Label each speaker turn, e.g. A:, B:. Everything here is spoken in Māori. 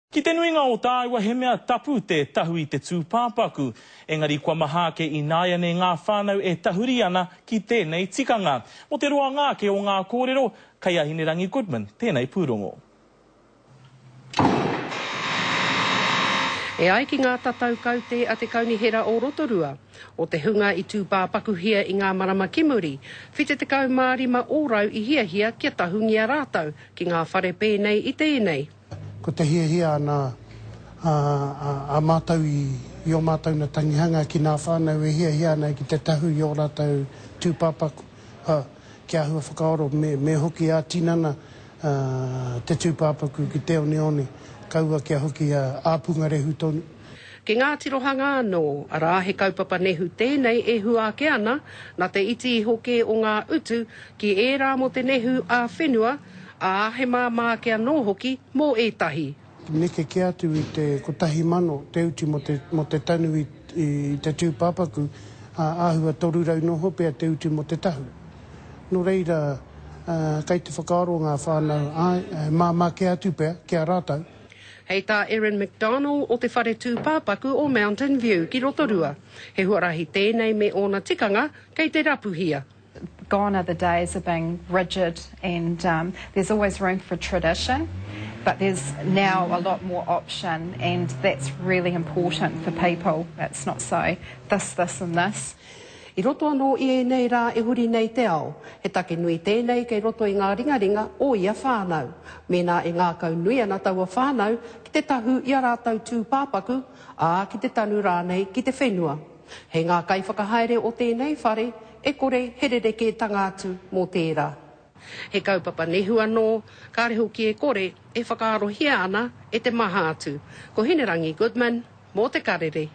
A: Ki te nuinga o tāua he mea tapu te tahu I te tūpāpaku, engari kua mahake I nāia ne ngā whānau e tahuri ana ki tēnei tikanga. Mo te roa ngāke o ngā kōrero, kai Ahinirangi Goodman, tēnei pūrongo.
B: E ai ki ngā tatau kaute a te kaunihera o Rotorua, o te hunga I tūpāpaku hia I ngā marama Kimuri, white te kaumārima ōrau I hiahia kia tahungia rātau ki ngā whare pēnei I tēnei.
C: Ko te hiahia ana a mātau I o mātau na tangihanga ki ngā whānau e hiahia ana ki te tahu I o rātau tūpāpaku. Kia hua whakaoro me hoki a tinana te tūpāpaku ki te one, kaua kia hoki a āpunga rehu tonu.
B: Ki ngā tirohanga anō, arā he kaupapa nehu tēnei e hua ake ana, na te iti I hoke o ngā utu ki ērā mo te nehu a whenua, a he māmā ke anō hoki mō ētahi.
C: Neke ke atu I te kotahi mano, te uti mo te tanu I te tūpāpaku, āhua torurau no hope a te uti mo te tahu. No reira, kei te whakaaro ngā whānau, māmā ke atu pēr, kia rātau.
B: Hei tā Erin McDonald o te whare tūpāpaku o Mountain View ki Rotorua. He huarahi tēnei me ōna tikanga kei te rapuhia.
D: Gone are the days of being rigid and there's always room for tradition, but there's now a lot more option and that's really important for people. It's not so this and this.
B: I roto anō I nei rā e huri nei te ao, he take nui tēnei kei roto I ngā ringaringa o ia whānau. Mēnā e ngā kau nui ana taua whānau ki te tahu I a rātau tūpāpaku, a ki te tanu rānei ki te whenua. Hei ngā kai whakahaere o tēnei whare, e kore herereke tangātu mō tērā. He kaupapa nehu anō, kāreho ki e kore, e whakaarohia ana e te maha atu. Ko Ahinirangi Goodman, mō te karere.